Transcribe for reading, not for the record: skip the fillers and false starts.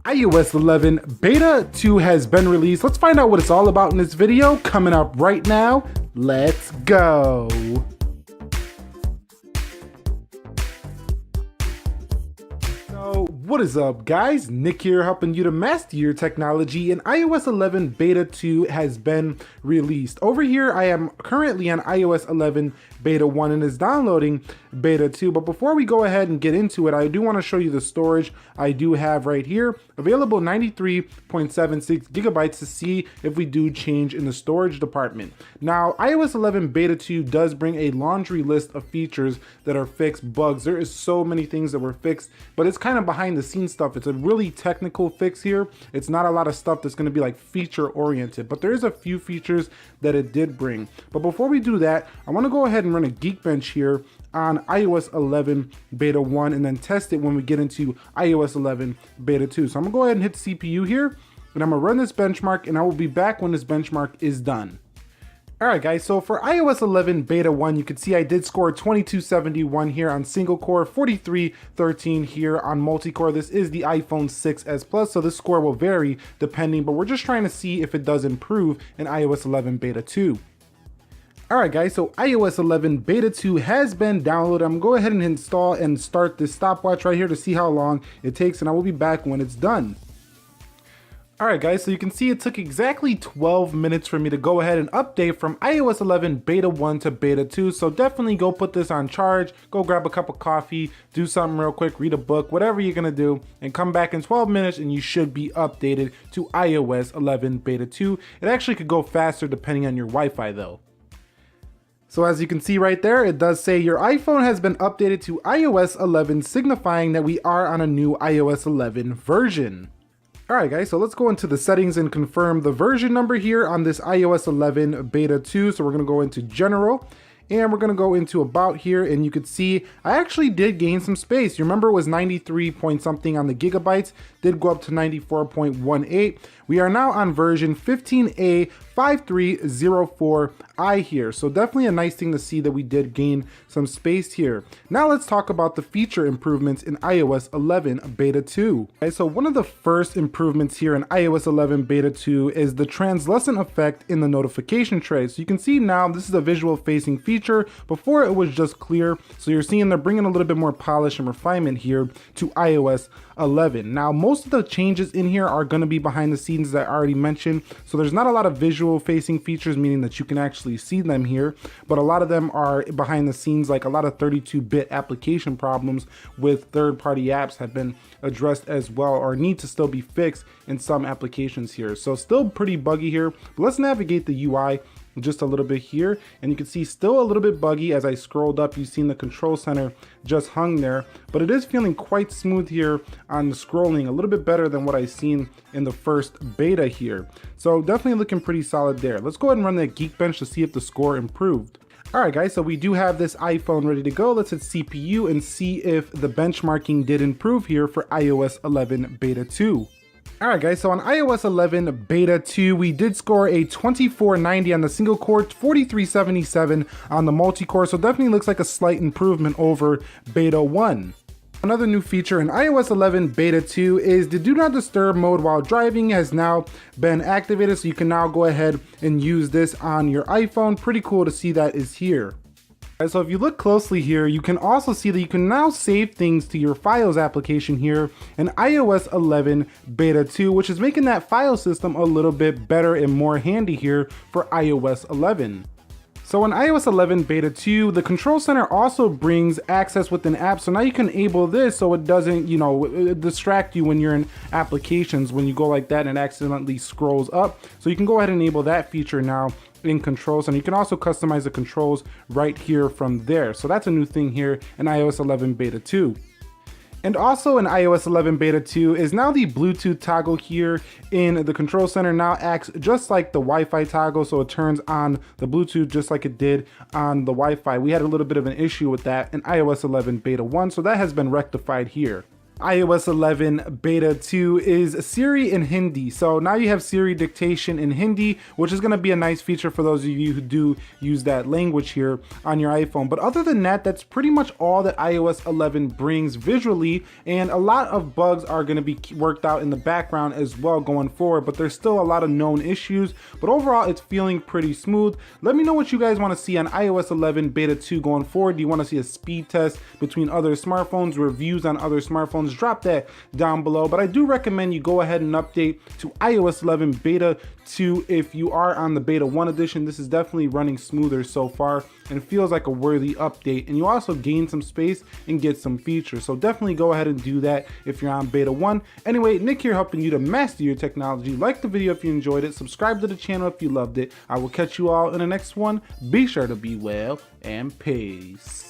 iOS 11 Beta 2 has been released. Let's find out what it's all about in this video. Coming up right now, let's go. What is up, guys? Nick here, helping you to master your technology, and iOS 11 Beta 2 has been released. Over here, I am currently on iOS 11 Beta 1 and is downloading Beta 2, but before we go ahead and get into it, I do want to show you the storage I do have right here. Available 93.76 gigabytes to see if we do change in the storage department. Now, iOS 11 Beta 2 does bring a laundry list of features that are fixed, bugs. There is so many things that were fixed, but it's kind of behind the scenes stuff. It's a really technical fix here. It's not a lot of stuff that's going to be like feature oriented, but there is a few features that it did bring. But before we do that, I want to go ahead and run a Geekbench here on iOS 11 Beta 1 and then test it when we get into iOS 11 Beta 2. So I'm gonna go ahead and hit CPU here and I'm gonna run this benchmark, and I will be back when this benchmark is done. Alright guys, so for iOS 11 Beta 1, you can see I did score 2271 here on single core, 4313 here on multi-core. This is the iPhone 6s Plus, so this score will vary depending, but we're just trying to see if it does improve in iOS 11 Beta 2. Alright guys, so iOS 11 Beta 2 has been downloaded. I'm gonna go ahead and install and start this stopwatch right here to see how long it takes, and I will be back when it's done. Alright guys, so you can see it took exactly 12 minutes for me to go ahead and update from iOS 11 Beta 1 to Beta 2, so definitely go put this on charge, go grab a cup of coffee, do something real quick, read a book, whatever you're gonna do, and come back in 12 minutes and you should be updated to iOS 11 Beta 2. It actually could go faster depending on your Wi-Fi though. So as you can see right there, it does say your iPhone has been updated to iOS 11, signifying that we are on a new iOS 11 version. Alright guys, so let's go into the settings and confirm the version number here on this iOS 11 Beta 2. So we're going to go into General, and we're going to go into About here, and you can see I actually did gain some space. You remember it was 93 point something on the gigabytes, did go up to 94.18. We are now on version 15A5304i here, so definitely a nice thing to see that we did gain some space here. Now let's talk about the feature improvements in iOS 11 Beta 2. Okay, so one of the first improvements here in iOS 11 Beta 2 is the translucent effect in the notification tray. So you can see now this is a visual facing feature. Before it was just clear, so you're seeing they're bringing a little bit more polish and refinement here to iOS 11. Now most of the changes in here are going to be behind the scenes, as I already mentioned, so there's not a lot of visual facing features, meaning that you can actually see them here, but a lot of them are behind the scenes, like a lot of 32-bit application problems with third-party apps have been addressed as well, or need to still be fixed in some applications here. So still pretty buggy here, but let's navigate the UI just a little bit here, and you can see still a little bit buggy. As I scrolled up, you've seen the control center just hung there, but it is feeling quite smooth here on the scrolling, a little bit better than what I've seen in the first beta here. So definitely looking pretty solid there. Let's go ahead and run that Geekbench to see if the score improved. Alright guys, so we do have this iPhone ready to go. Let's hit CPU and see if the benchmarking did improve here for iOS 11 Beta 2. Alright guys, so on iOS 11 Beta 2, we did score a 2490 on the single core, 4377 on the multi-core, so definitely looks like a slight improvement over Beta 1. Another new feature in iOS 11 Beta 2 is the Do Not Disturb mode while driving has now been activated, so you can now go ahead and use this on your iPhone. Pretty cool to see that is here. So if you look closely here, you can also see that you can now save things to your Files application here in iOS 11 Beta 2, which is making that file system a little bit better and more handy here for iOS 11. So in iOS 11 Beta 2, the control center also brings access within apps. So now you can enable this so it doesn't, distract you when you're in applications, when you go like that and it accidentally scrolls up. So you can go ahead and enable that feature now in controls, and you can also customize the controls right here from there. So that's a new thing here in iOS 11 Beta 2. And also in iOS 11 Beta 2 is now the Bluetooth toggle here in the control center now acts just like the Wi-Fi toggle, so it turns on the Bluetooth just like it did on the Wi-Fi. We had a little bit of an issue with that in iOS 11 Beta 1, so that has been rectified here. iOS 11 beta 2 is Siri in Hindi. So now you have Siri dictation in Hindi, which is going to be a nice feature for those of you who do use that language here on your iPhone. But other than that, that's pretty much all that iOS 11 brings visually, and a lot of bugs are going to be worked out in the background as well going forward, but there's still a lot of known issues. But overall, it's feeling pretty smooth. Let me know what you guys want to see on iOS 11 beta 2 going forward. Do you want to see a speed test between other smartphones, reviews on other smartphones? Drop that down below. But I do recommend you go ahead and update to iOS 11 beta 2 if you are on the beta 1 edition. This is definitely running smoother so far, and it feels like a worthy update, and you also gain some space and get some features. So definitely go ahead and do that if you're on beta 1. Anyway, Nick here, helping you to master your technology. Like the video if you enjoyed it, subscribe to the channel if you loved it. I will catch you all in the next one. Be sure to be well, and peace.